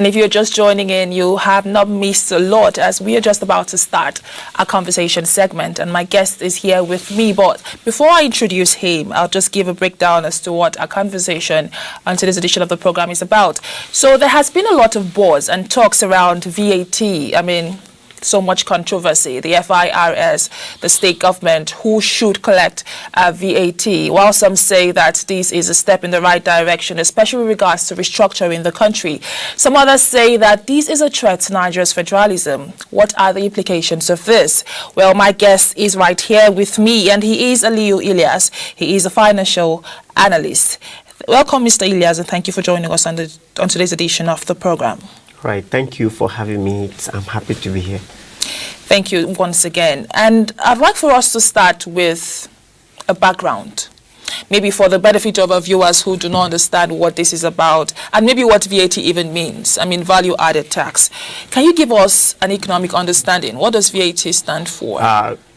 And if you're just joining in, you have not missed a lot, as we are just about to start our conversation segment. And my guest is here with me. But before I introduce him, I'll just give a breakdown as to what our conversation on today's edition of the program is about. So there has been a lot of buzz and talks around VAT. I mean, so much controversy. The FIRS, the state government, who should collect VAT, while some say that this is a step in the right direction, especially with regards to restructuring the country. Some others say that this is a threat to Nigeria's federalism. What are the implications of this? Well, my guest is right here with me, and he is Aliyu Ilias. He is a financial analyst. Welcome, Mr. Ilias, and thank you for joining us on today's edition of the program. Right, thank you for having me. I'm happy to be here. Thank you once again. And I'd like for us to start with a background, maybe for the benefit of our viewers who do not understand what this is about, and maybe what VAT even means. I mean, value-added tax. Can you give us an economic understanding? What does VAT stand for?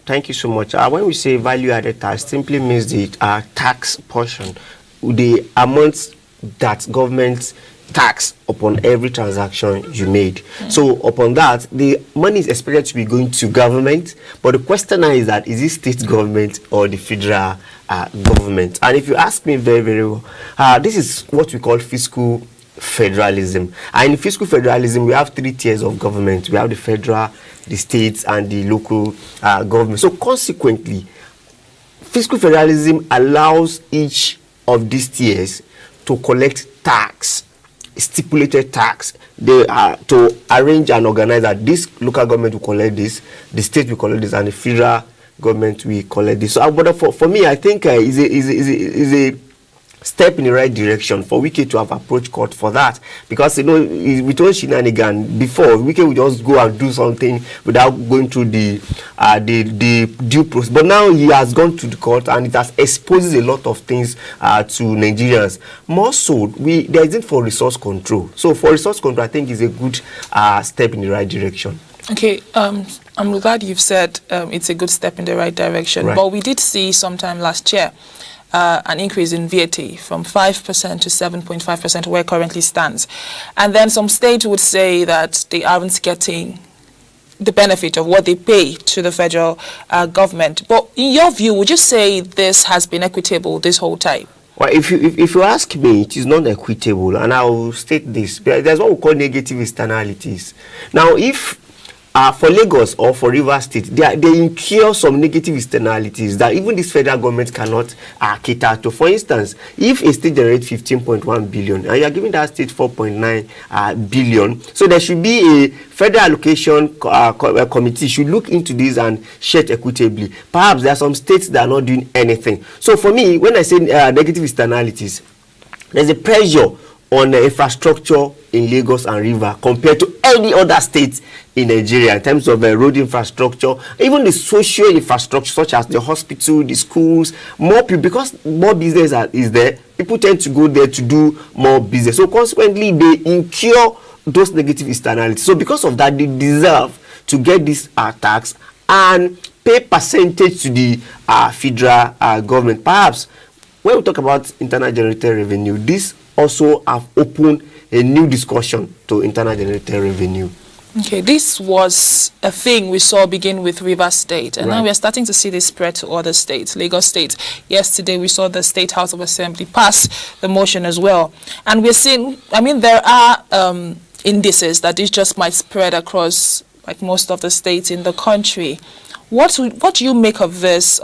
Thank you so much. When we say value-added tax, simply means the tax portion, the amount that government tax upon every transaction you made. So upon that, the money is expected to be going to government, but the question now is that, is it state government or the federal government? And if you ask me very, very well, this is what we call fiscal federalism. And in fiscal federalism, we have 3 tiers of government. We have the federal, the states, and the local government. So consequently, fiscal federalism allows each of these tiers to collect tax, stipulated tax. They are to arrange and organize that this local government will collect this, the state will collect this, and the federal government will collect this. So, but for me, I think is a step in the right direction for Wike to have approached court for that, because you know, we told shenanigan before. Wike would just go and do something without going through the due process, but now he has gone to the court and it has exposed a lot of things to Nigerians. More so, there isn't for resource control. So for resource control, I think is a good step in the right direction. Okay, I'm glad you've said it's a good step in the right direction, right. But we did see sometime last year an increase in VAT from 5% to 7.5%, where it currently stands. And then some states would say that they aren't getting the benefit of what they pay to the federal government. But in your view, would you say this has been equitable this whole time? Well, if you ask me, it is not equitable, and I will state this. There's what we call negative externalities. Now, if for Lagos or for Rivers State, they incur some negative externalities that even this federal government cannot cater to. For instance, if a state generates 15.1 billion and you are giving that state 4.9 billion, so there should be a federal allocation committee should look into this and share it equitably. Perhaps there are some states that are not doing anything. So for me, when I say negative externalities, there's a pressure on the infrastructure in Lagos and River compared to any other state in Nigeria in terms of road infrastructure, even the social infrastructure such as the hospital, the schools, more people, because more business is there, people tend to go there to do more business. So consequently, they incur those negative externalities. So because of that, they deserve to get this tax and pay percentage to the federal government. Perhaps when we talk about internal generated revenue, this also have opened a new discussion to internal generated revenue. Okay, this was a thing we saw begin with Rivers State, and now we are starting to see this spread to other states. Lagos State, yesterday we saw the State House of Assembly pass the motion as well. And we're seeing, I mean, there are indices that this just might spread across like most of the states in the country. What do you make of this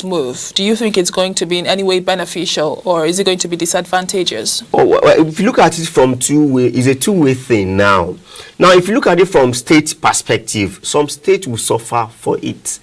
move? Do you think it's going to be in any way beneficial, or is it going to be disadvantageous? Well, if you look at it from it's a two-way thing now. Now, if you look at it from state perspective, some states will suffer for it.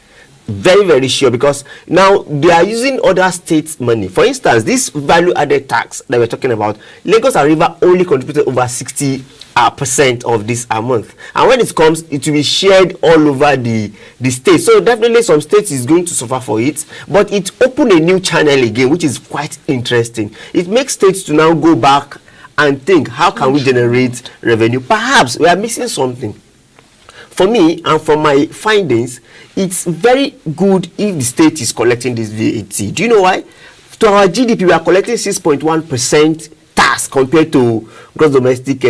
Very, very sure, because now they are using other states' money. For instance, this value-added tax that we're talking about, Lagos and River only contributed over 60% of this amount, and when it comes, it will be shared all over the state. So definitely some states is going to suffer for it, but it opened a new channel again, which is quite interesting. It makes states to now go back and think, how can we generate revenue? Perhaps we are missing something. For me, and from my findings, it's very good if the state is collecting this VAT. Do you know why? To our GDP, we are collecting 6.1% tax compared to gross domestic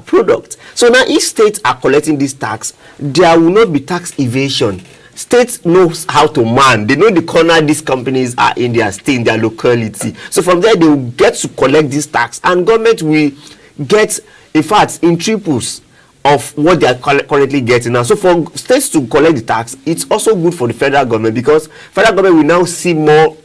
product. So now if states are collecting this tax, there will not be tax evasion. States knows how to man. They know the corner these companies are in their state, in their locality. So from there, they will get to collect this tax, and government will get, in fact, in triples of what they are currently getting now. So for states to collect the tax, it's also good for the federal government, because federal government will now see more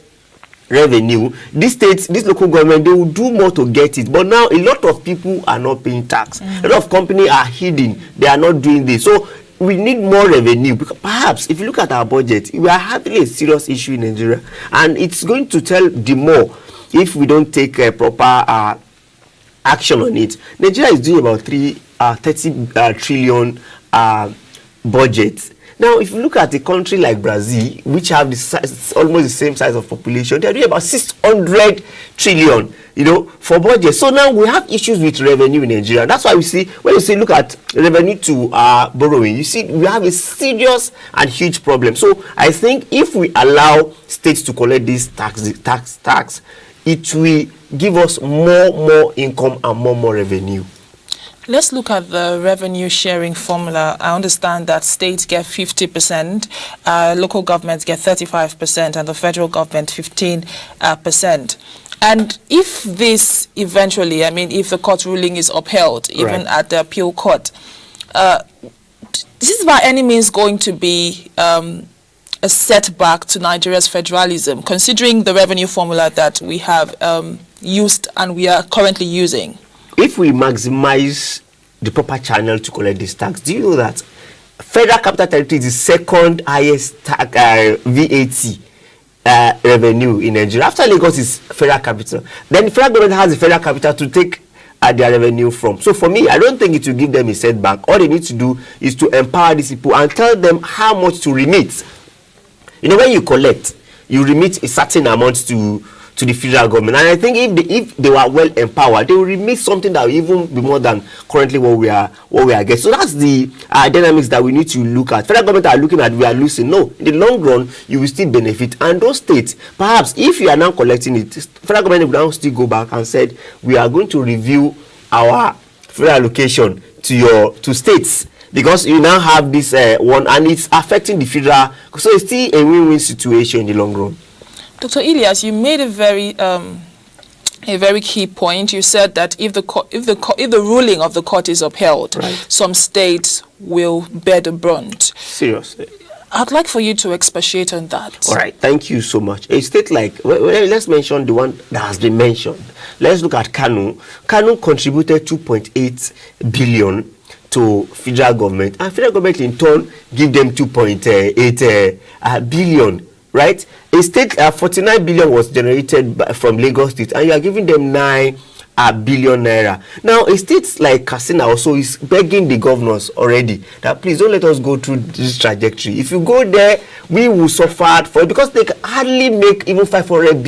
revenue. These states, this local government, they will do more to get it. But now a lot of people are not paying tax. A lot of companies are hidden. They are not doing this. So we need more revenue, because perhaps if you look at our budget, we are having a serious issue in Nigeria, and it's going to tell the more if we don't take a proper action on it. Nigeria is doing about 30 trillion budget. Now, if you look at a country like Brazil, which have the size, almost the same size of population, they are doing about 600 trillion, for budget. So now we have issues with revenue in Nigeria. That's why we see, when you say look at revenue to borrowing, you see we have a serious and huge problem. So I think if we allow states to collect this tax, it will give us more income and more revenue. Let's look at the revenue sharing formula. I understand that states get 50%, local governments get 35%, and the federal government 15%. And if this eventually, if the court ruling is upheld, even at the appeal court, this is by any means going to be a setback to Nigeria's federalism, considering the revenue formula that we have used and we are currently using. If we maximize the proper channel to collect this tax, do you know that Federal Capital Territory is the second highest VAT revenue in Nigeria? After Lagos is federal capital. Then the federal government has the federal capital to take their revenue from. So for me, I don't think it will give them a setback. All they need to do is to empower these people and tell them how much to remit. When you collect, you remit a certain amount to the federal government, and I think if they were well empowered, they will remit something that will even be more than currently what we are getting. So that's the dynamics that we need to look at. Federal government are looking at, we are losing. No, in the long run, you will still benefit. And those states, perhaps if you are now collecting it, federal government will now still go back and said, we are going to review our federal allocation to states, because you now have this one, and it's affecting the federal. So it's still a win-win situation in the long run. Dr. Ilias, you made a very key point. You said that if the ruling of the court is upheld, some states will bear the brunt. Seriously, I'd like for you to expatiate on that. All right, thank you so much. A state like, let's mention the one that has been mentioned. Let's look at Kano. Kano contributed 2.8 billion to federal government, and federal government in turn give them 2.8 billion. Right? A state 49 billion was generated from Lagos State, and you are giving them 9 billion naira. Now, a state like Katsina also is begging the governors already that please don't let us go through this trajectory. If you go there, we will suffer for it, because they can hardly make even 500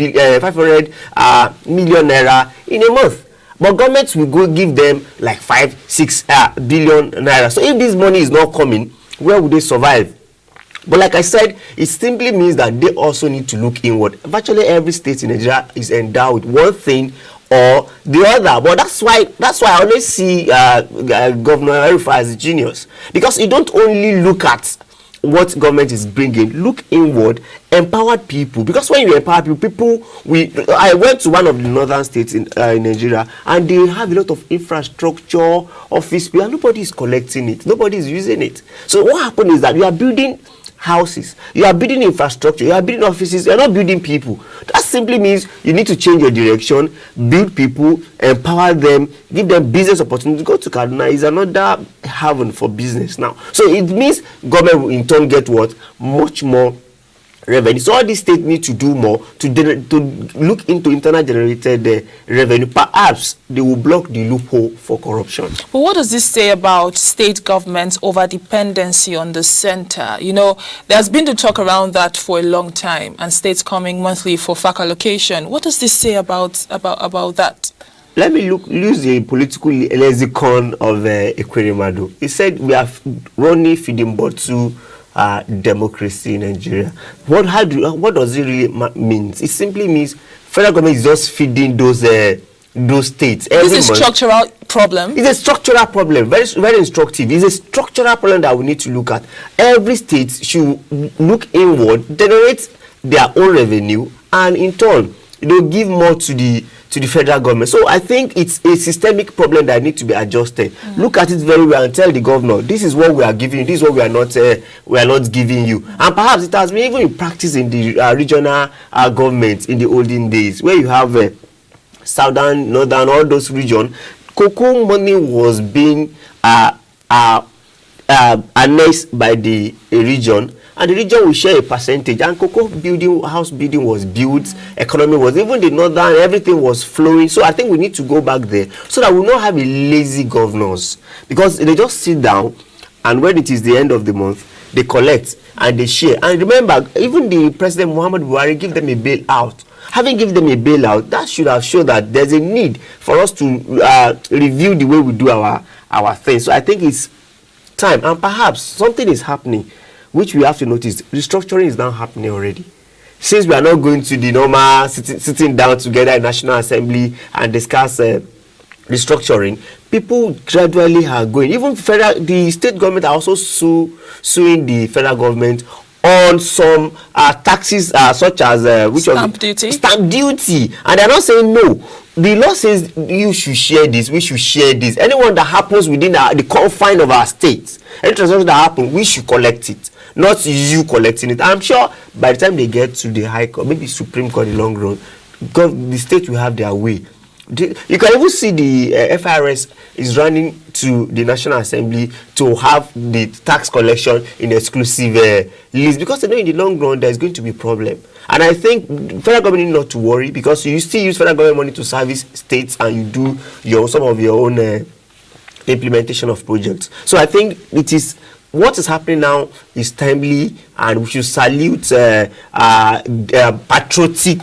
million naira in a month. But governments will go give them like 5-6 billion naira. So if this money is not coming, where would they survive? But like I said, it simply means that they also need to look inward. Virtually every state in Nigeria is endowed with one thing or the other. But that's why I always see Governor Arifa as a genius, because you don't only look at what government is bringing, look inward, empowered people. Because when you empower people, I went to one of the northern states in Nigeria, and they have a lot of infrastructure, office, and nobody is collecting it, nobody is using it. So what happened is that you are building houses, you are building infrastructure, you are building offices, you are not building people. That simply means you need to change your direction, build people, empower them, give them business opportunities. Go to Kaduna is another haven for business now. So it means government will in turn get what? Much more revenue. So all these states need to do more to look into internal generated revenue. Perhaps they will block the loophole for corruption. But what does this say about state governments' over dependency on the center? There's been the talk around that for a long time, and states coming monthly for FAC allocation. What does this say about that? Let me use the political lexicon of Ekweremadu. He said we are running feeding bottle democracy in Nigeria. What does it really mean? It simply means federal government is just feeding those those states. This is structural problem. It's a structural problem, very, very instructive. It's a structural problem that we need to look at. Every state should look inward, generate their own revenue, and in turn, they'll give more to the federal government. So I think it's a systemic problem that needs to be adjusted. Look at it very well and tell the governor, this is what we are giving you, this is what we are not giving you. And perhaps it has been even in practice in the regional governments in the olden days, where you have southern, northern, all those regions. Cocoa money was being annexed by the region, and the region will share a percentage, and cocoa house building was built, economy was, even the northern, everything was flowing. So I think we need to go back there so that we not have a lazy governors, because they just sit down and when it is the end of the month, they collect and they share. And remember, even the President Muhammad Buhari give them a bailout. Having given them a bailout, that should have shown that there's a need for us to review the way we do our things. So I think it's time, and perhaps something is happening which we have to notice. Restructuring is now happening already. Since we are not going to the normal sitting down together in National Assembly and discuss restructuring, people gradually are going. Even the state government are also suing the federal government on some taxes such as stamp duty, and they're not saying no. The law says you should share this, we should share this. Anyone that happens within the confine of our state, any transaction that happens, we should collect it, not you collecting it. I'm sure by the time they get to the High Court, maybe Supreme Court in the long run, the state will have their way. You can even see the FIRS is running to the National Assembly to have the tax collection in exclusive list, because they know in the long run there's going to be a problem. And I think federal government need not to worry, because you still use federal government money to service states, and you do some of your own implementation of projects. So I think it is what is happening now is timely, and we should salute patriotic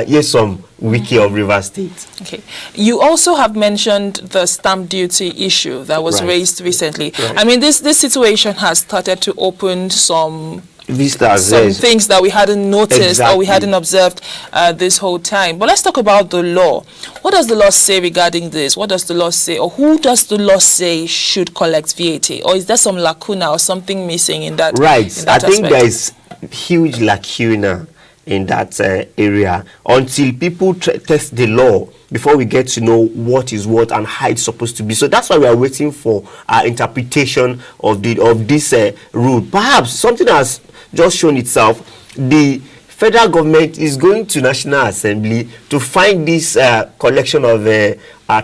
Yesom Wiki of Rivers State. Okay. You also have mentioned the stamp duty issue that was raised recently. Right. I mean, this situation has started to open some vistas, things that we hadn't noticed or we hadn't observed this whole time. But let's talk about the law. What does the law say regarding this? What does the law say, or who does the law say should collect VAT? Or is there some lacuna or something missing in that? Right. In that I think there is huge lacuna in that area until people test the law before we get to know what is what and how it's supposed to be. So that's why we are waiting for interpretation of this rule. Perhaps something has just shown itself. The federal government is going to National Assembly to find this collection of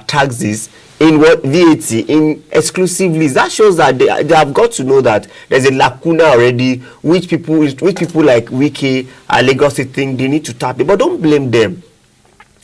taxes in VAT in exclusive list. That shows that they have got to know that there's a lacuna already, which people like Wiki and Lagos State think they need to tap it. But don't blame them.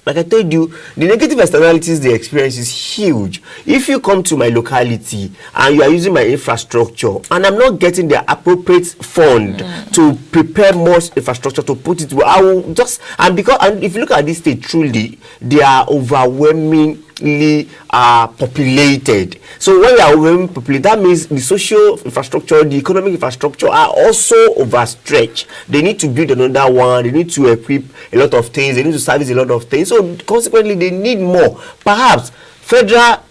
Like I told you, the negative externalities they experience is huge. If you come to my locality and you are using my infrastructure and I'm not getting the appropriate fund to prepare more infrastructure to put it, I will just, and if you look at this state, truly, they are overwhelmingly populated. So when you are overwhelmingly populated, that means the social infrastructure, the economic infrastructure are also overstretched. They need to build another one, they need to equip a lot of things, they need to service a lot of things. So consequently, they need more. Perhaps federal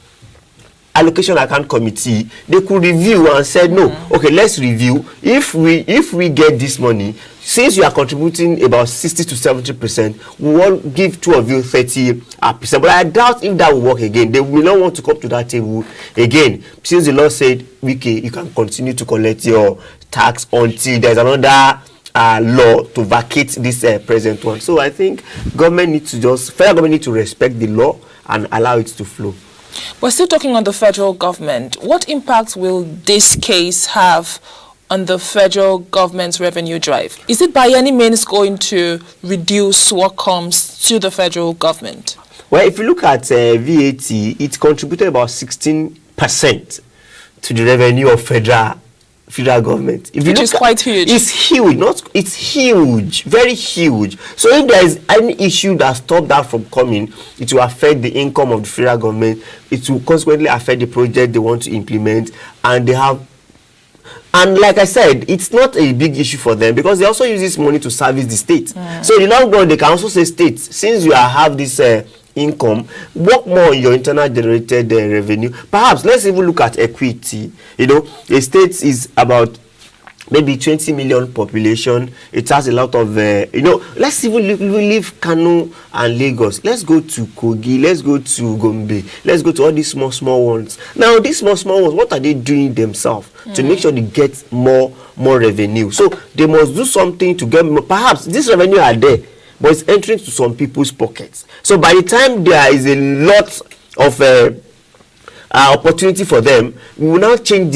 allocation account committee, they could review and said, no, okay, let's review. If we get this money, since you are contributing about 60 to 70%, we will give two of you 30%. But I doubt if that will work again. They will not want to come to that table again. Since the law said, Wiki, you can continue to collect your tax until there's another law to vacate this present one. So I think federal government needs to respect the law and allow it to flow. We're still talking on the federal government. What impact will this case have on the federal government's revenue drive? Is it by any means going to reduce what comes to the federal government? Well, if you look at VAT, it contributed about 16% to the revenue of federal government. Which is quite huge. It's huge. It's huge, very huge. So if there is any issue that stops that from coming, it will affect the income of the federal government. It will consequently affect the project they want to implement, and like I said, it's not a big issue for them because they also use this money to service the state. So in the long run, they can also say, states, since you have this income, work more on your internal generated revenue. Perhaps let's even look at equity. You know, a state is about maybe 20 million population. It has a lot of you know, let's even leave Kano and Lagos. Let's go to Kogi, let's go to Gombe, let's go to all these small ones. Now these small ones, what are they doing themselves to make sure they get more revenue? So they must do something to get more. Perhaps this revenue are there, but it's entering to some people's pockets. So by the time there is a lot of opportunity for them, we will now change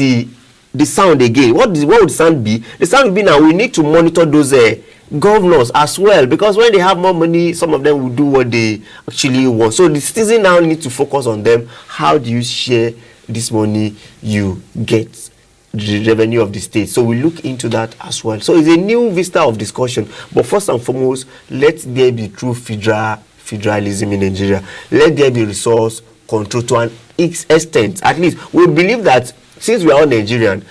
the sound again. What would the sound be? The sound would be, now we need to monitor those governors as well, because when they have more money, some of them will do what they actually want. So the citizen now need to focus on them. How do you share this money you get, the revenue of the state? So we look into that as well. So it's a new vista of discussion, but first and foremost, let there be true federalism in Nigeria. Let there be resource control to an extent. At least we believe that since we are all Nigerian,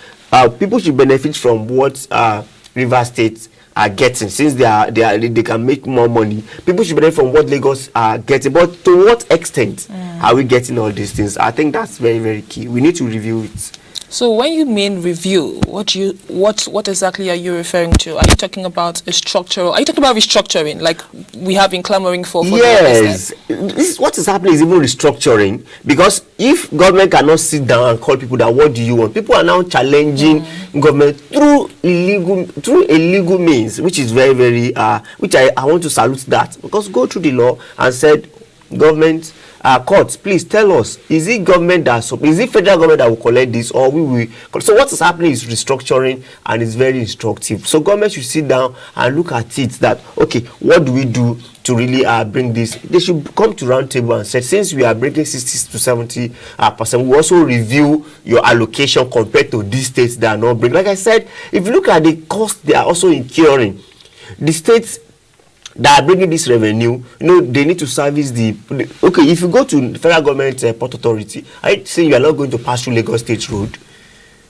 people should benefit from what River States are getting. Since they can make more money, people should benefit from what Lagos are getting. But to what extent are we getting all these things? I think that's very, very key. We need to review it. So when you mean review, what exactly are you referring to? Are you talking about a structural? Are you talking about restructuring, like we have been clamoring for? Yes, what is happening is even restructuring, because if government cannot sit down and call people that what do you want, people are now challenging government through illegal means, which is very, very which I want to salute that, because go through the law and said, government, courts, please tell us, is it government is it federal government that will collect this, or we will? So what is happening is restructuring, and it's very instructive. So government should sit down and look at it, that okay, what do we do to really bring this? They should come to round table and say, since we are breaking 60 to 70%, we also review your allocation compared to these states that are not breaking. Like I said, if you look at the cost they are also incurring, the states that are bringing this revenue, you know, they need to service okay, if you go to the federal government port authority, I say you are not going to pass through Lagos State Road.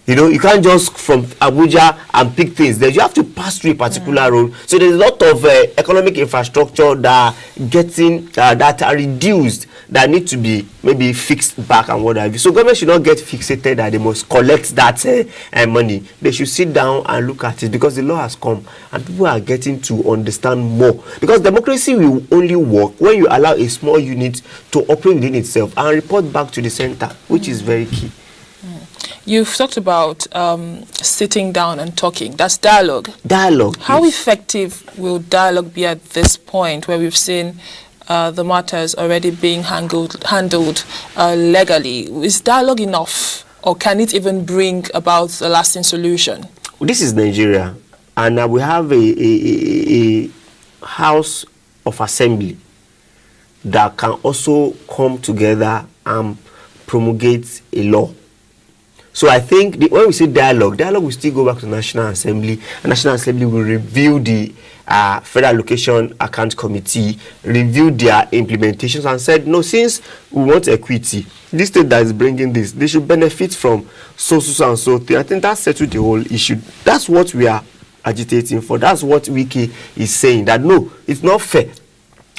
You know, you can't just from Abuja and pick things there. You have to pass through a particular road. So there's a lot of economic infrastructure that are getting that are reduced, that need to be maybe fixed back and what have you. So government should not get fixated that they must collect that money. They should sit down and look at it, because the law has come and people are getting to understand more. Because democracy will only work when you allow a small unit to operate within itself and report back to the center, which is very key. You've talked about sitting down and talking. That's dialogue. Dialogue. How effective will dialogue be at this point, where we've seen the matters already being handled legally? Is dialogue enough, or can it even bring about a lasting solution? This is Nigeria, and we have a House of Assembly that can also come together and promulgate a law. So I think when we say dialogue will still go back to the National Assembly, and National Assembly will review the Federal Allocation Account Committee, review their implementations, and said, no, since we want equity, this state that is bringing this, they should benefit from so and so thing. I think that settled the whole issue. That's what we are agitating for. That's what Wiki is saying, that no, it's not fair.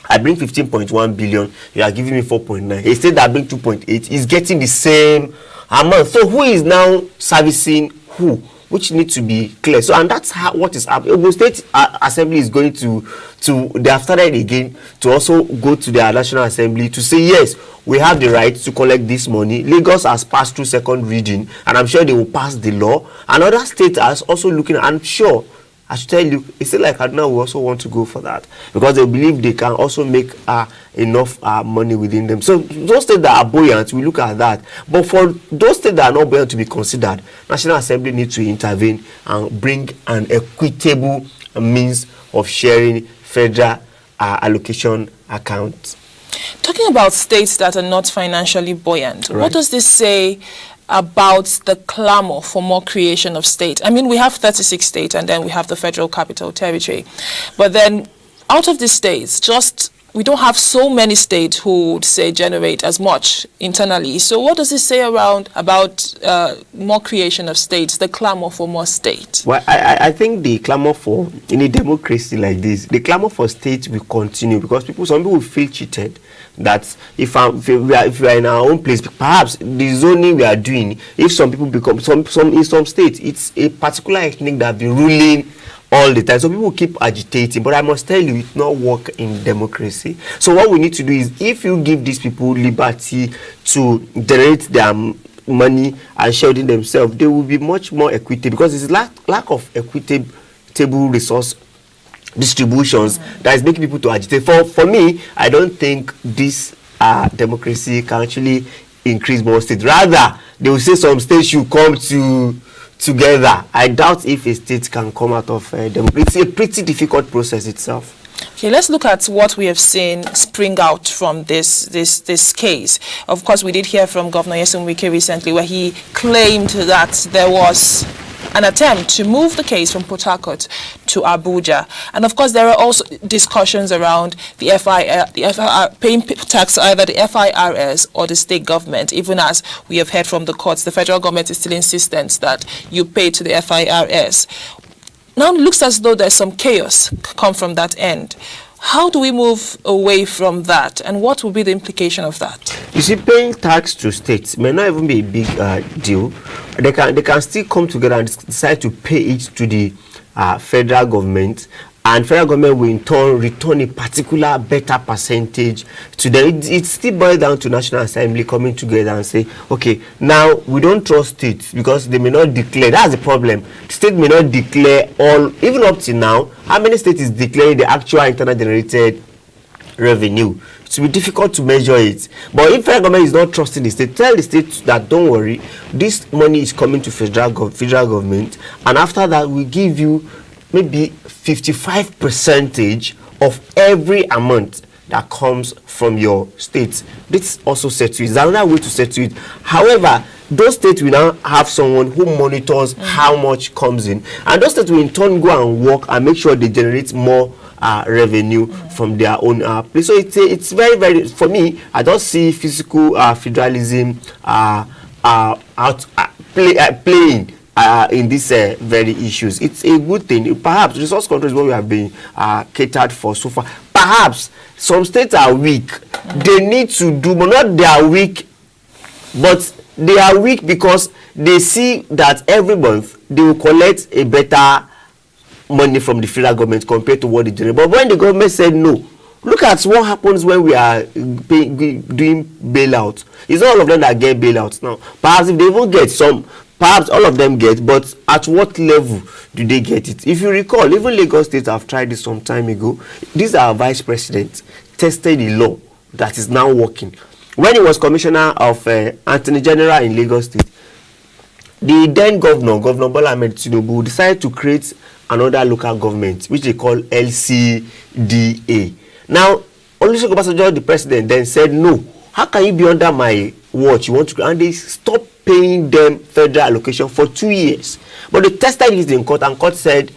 I bring 15.1 billion, you are giving me 4.9. A state that bring 2.8 is getting the same amount. So who is now servicing who? Which needs to be clear. So, and that's what is happening. Ogun State Assembly is going to they have started again to also go to their National Assembly to say, yes, we have the right to collect this money. Lagos has passed through second reading, and I'm sure they will pass the law. And other states are also looking, I'm sure, I should tell you, it's still like Kaduna will also want to go for that, because they believe they can also make enough money within them. So those states that are buoyant, we look at that. But for those states that are not buoyant to be considered, National Assembly needs to intervene and bring an equitable means of sharing federal allocation accounts. Talking about states that are not financially buoyant, Right. What does this say about the clamor for more creation of state? I mean, we have 36 states, and then we have the Federal Capital Territory. But then out of these states, just we don't have so many states who would say generate as much internally. So what does it say about more creation of states, the clamor for more states? Well, I think the clamor for, in a democracy like this, the clamor for states will continue, because some people feel cheated that if we are in our own place, perhaps the zoning we are doing, if some people become in some states, it's a particular ethnic that be ruling all the time. So people keep agitating, but I must tell you, it not work in democracy. So what we need to do is, if you give these people liberty to generate their money and share it themselves, they will be much more equitable, because it's lack of equitable resource distributions that is making people to agitate. For me, I don't think this democracy can actually increase more states. Rather, they will say some states should come together. I doubt if a state can come out of democracy. It's a pretty difficult process itself. Okay, let's look at what we have seen spring out from this case. Of course, we did hear from Governor Nyesom Wike recently, where he claimed that there was an attempt to move the case from Port Harcourt to Abuja. And of course, there are also discussions around the FIR paying tax to either the FIRS or the state government. Even as we have heard from the courts, the federal government is still insistent that you pay to the FIRS. Now it looks as though there's some chaos come from that end. How do we move away from that, and what will be the implication of that? You see, paying tax to states may not even be a big deal. They can still come together and decide to pay it to the federal government, and federal government will in turn return a particular better percentage to them. It still boils down to National Assembly coming together and say, okay, now we don't trust states because they may not declare. That's the problem. The state may not declare all, even up to now, how many states is declaring the actual internal generated revenue. It will be difficult to measure it. But if federal government is not trusting the state, tell the state that don't worry, this money is coming to federal government, and after that we give you maybe 55% of every amount that comes from your state. This also settle it. It's another way to settle it. However, those states will now have someone who monitors how much comes in, and those states will in turn go and work and make sure they generate more revenue from their own place. So it's very, very, for me, I don't see fiscal federalism playing in these very issues. It's a good thing. Perhaps resource control is what we have been catered for so far. Perhaps some states are weak. They need to do, but not they are weak, but they are weak because they see that every month they will collect a better money from the federal government compared to what they generate. But when the government said no, look at what happens when we are doing bailouts. It's not all of them that get bailouts now. Perhaps if they even get some, perhaps all of them get, but at what level do they get it? If you recall, even Lagos State have tried this some time ago. This our vice president tested the law that is now working. When he was commissioner of Attorney General in Lagos State, the then Governor Bola Ahmed Tinubu, decided to create another local government, which they call LCDA. Now, Olusegun Obasanjo, the president, then said, no, how can you be under my watch? You want to, and they stopped paying them federal allocation for 2 years. But they tested it in court, and court said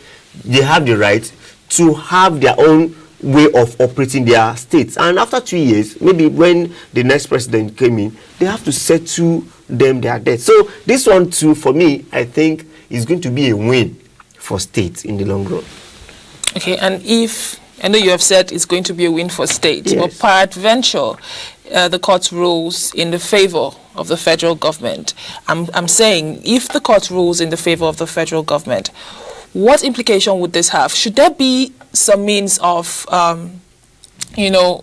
they have the right to have their own way of operating their states. And after 2 years, maybe when the next president came in, they have to settle them their debt. So this one too, for me, I think is going to be a win for states in the long run. Okay, and if, I know you have said it's going to be a win for states, yes, but peradventure, the court rules in the favor of the federal government. I'm saying, if the court rules in the favor of the federal government, what implication would this have? Should there be some means of,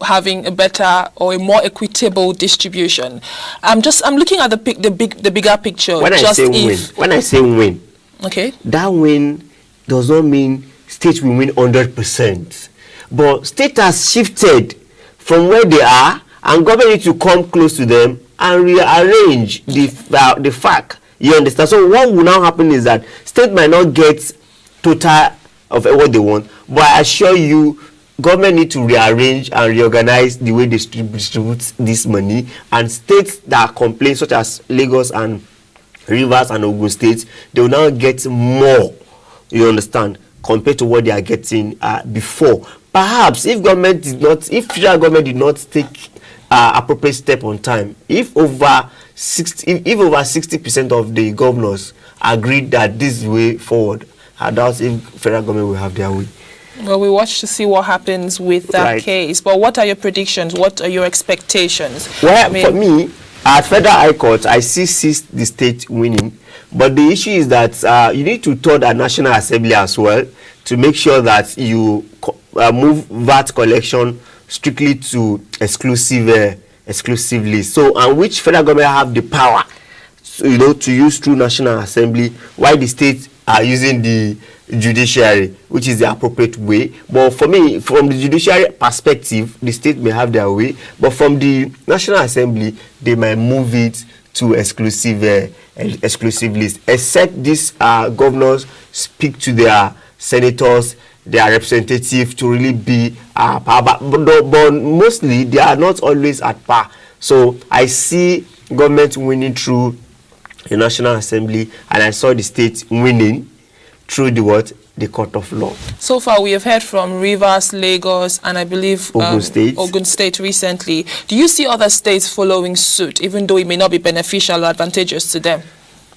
having a better or a more equitable distribution? I'm looking at the bigger picture. When I say win, okay, that win does not mean states will win 100%, but state has shifted from where they are, and government needs to come close to them and rearrange the FAC. You understand? So what will now happen is that state might not get total of what they want, but I assure you, government need to rearrange and reorganize the way they distribute this money, and states that complain, such as Lagos and Rivers and Ogun State, they will now get more, you understand, compared to what they are getting before. perhaps if federal government did not take appropriate step on time, if over 60% of the governors agreed that this is the way forward, I doubt if federal government will have their way. Well, we watch to see what happens with that case. But what are your predictions? What are your expectations? Well, for me, at Federal High Court, I see the state winning. But the issue is that you need to tell the National Assembly as well to make sure that you move VAT collection strictly to exclusive list. So, and which federal government have the power, to use through National Assembly, while the states are using the judiciary, which is the appropriate way. But for me, from the judiciary perspective, the state may have their way, but from the National Assembly, they might move it to exclusive list, except these governors speak to their senators, their representatives to really be power, but mostly they are not always at par. So I see government winning through the National Assembly, and I saw the state winning through the court of law. So far, we have heard from Rivers, Lagos, and I believe Ogun State recently. Do you see other states following suit, even though it may not be beneficial or advantageous to them?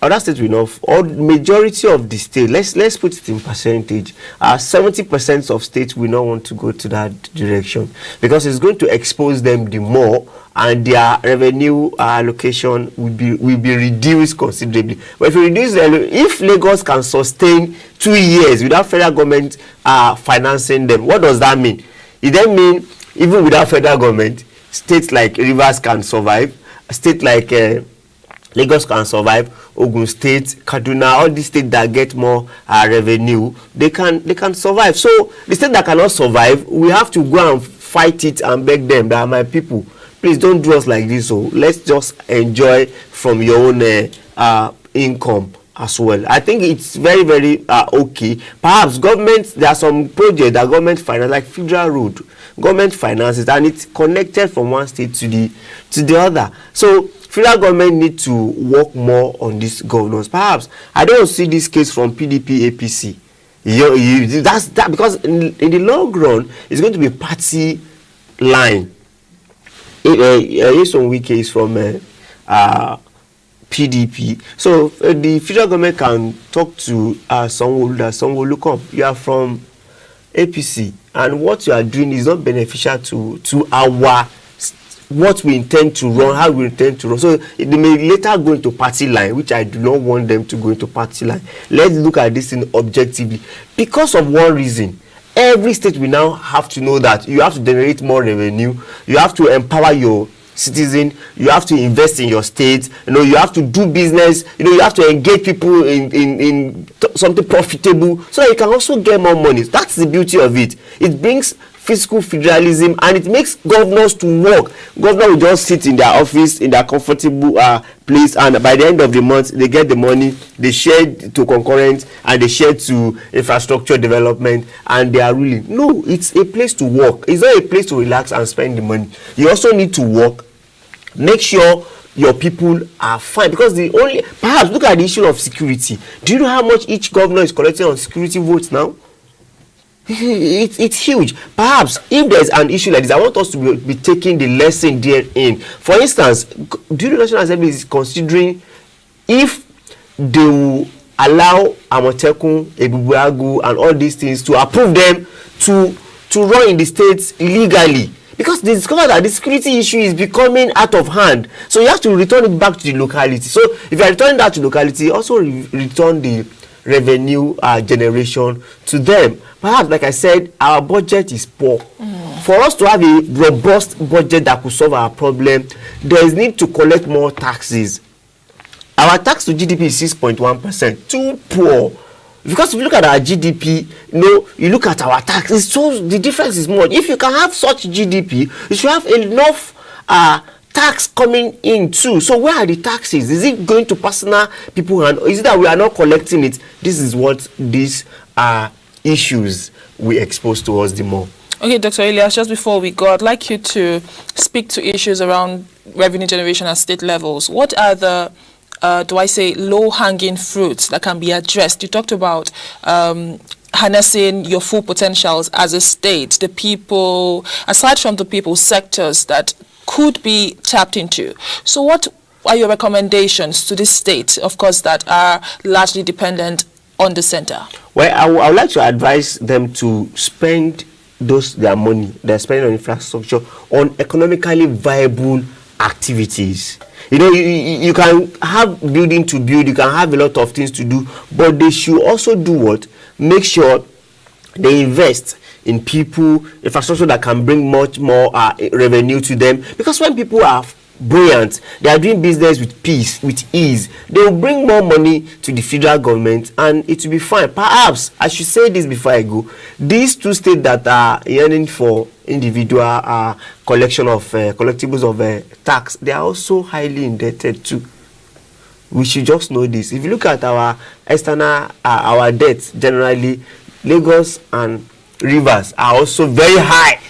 Other states will not, or majority of the state, let's put it in percentage, 70% of states will not want to go to that direction because it's going to expose them the more, and their revenue allocation will be reduced considerably. But if you reduce if Lagos can sustain 2 years without federal government financing them, what does that mean? It then means even without federal government, states like Rivers can survive, states like Lagos can survive, Ogun State, Kaduna, all these states that get more revenue, they can survive. So the state that cannot survive, we have to go and fight it and beg them that, my people, please don't do us like this. So let's just enjoy from your own income as well. I think it's very, very okay. Perhaps government, there are some projects that government finance, like federal road, government finances, and it's connected from one state to the other. So federal government need to work more on these governors. Perhaps I don't see this case from PDP APC. That's that, because in the long run it's going to be party line. Some weak case from PDP. So the federal government can talk to someone look up. You are from APC, and what you are doing is not beneficial to our what we intend to run, how we intend to run. So they may later go into party line, which I do not want them to go into party line. Let's look at this thing objectively. Because of one reason, every state will now have to know that you have to generate more revenue, you have to empower your citizen, you have to invest in your state, you have to do business, you have to engage people in something profitable so that you can also get more money. That's the beauty of it. It brings fiscal federalism, and it makes governors to work. Governors will just sit in their office, in their comfortable place, and by the end of the month, they get the money, they share to concurrent, and they share to infrastructure development, and they are ruling. No, it's a place to work. It's not a place to relax and spend the money. You also need to work. Make sure your people are fine, because perhaps look at the issue of security. Do you know how much each governor is collecting on security votes now? It's huge. Perhaps if there's an issue like this, I want us to be taking the lesson therein. For instance, do you know National Assembly is considering if they will allow Amotekun, Ebubuagu, and all these things to approve them to run in the states legally, because they discovered that the security issue is becoming out of hand. So you have to return it back to the locality. So if you are returning that to locality, also return the revenue generation to them. Perhaps, like I said, our budget is poor. For us to have a robust budget that could solve our problem, there is need to collect more taxes. Our tax to GDP is 6.1%. Too poor. Because if you look at our GDP, you look at our tax, it shows the difference is more. If you can have such GDP, you should have enough tax coming in too. So where are the taxes? Is it going to personal people, and is it that we are not collecting it? This is what these issues we expose to us the more. Okay, Dr. Ilias, just before we go, I'd like you to speak to issues around revenue generation at state levels. What are the low-hanging fruits that can be addressed? You talked about harnessing your full potentials as a state, the people, aside from the people, sectors that could be tapped into. So what are your recommendations to this state, of course, that are largely dependent on the center? Well, I would like to advise them to spend their money they're spending on infrastructure on economically viable activities. You know, you can have building to build, you can have a lot of things to do, but they should also do what? Make sure they invest in people, infrastructure that can bring much more revenue to them. Because when people are brilliant, they are doing business with peace, with ease, they will bring more money to the federal government and it will be fine. Perhaps I should say this before I go. These two states that are yearning for individual collection of collectibles of tax, they are also highly indebted too. We should just know this. If you look at our external our debts generally, Lagos and Rivers are also very high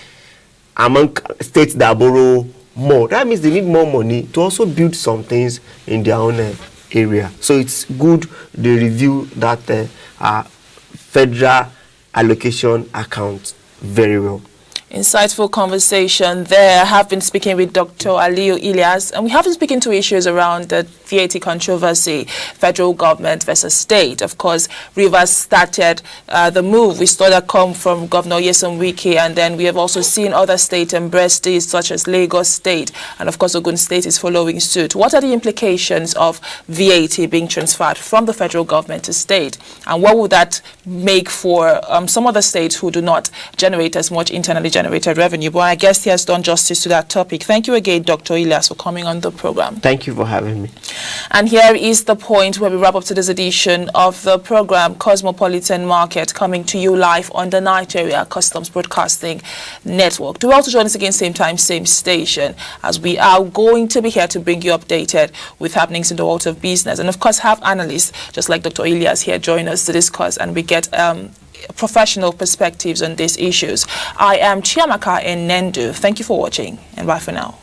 among states that borrow more. That means they need more money to also build some things in their own area. So it's good they review that federal allocation account very well. Insightful conversation there. I have been speaking with Dr. Aliyu Ilias, and we have been speaking to issues around the VAT controversy, federal government versus state. Of course, Rivers started the move. We saw that come from Governor Nyesom Wike, and then we have also seen other states embrace this, such as Lagos State, and of course, Ogun State is following suit. What are the implications of VAT being transferred from the federal government to state, and what would that make for some other states who do not generate as much internally generated revenue? But I guess he has done justice to that topic. Thank you again, Dr. Ilias, for coming on the program. Thank you for having me. And here is the point where we wrap up today's edition of the program, Cosmopolitan Market, coming to you live on the Nigeria Customs Broadcasting Network. Do also join us again, same time, same station, as we are going to be here to bring you updated with happenings in the world of business. And of course, have analysts just like Dr. Ilias here join us to discuss, and we get professional perspectives on these issues. I am Chiamaka Nendu. Thank you for watching, and bye for now.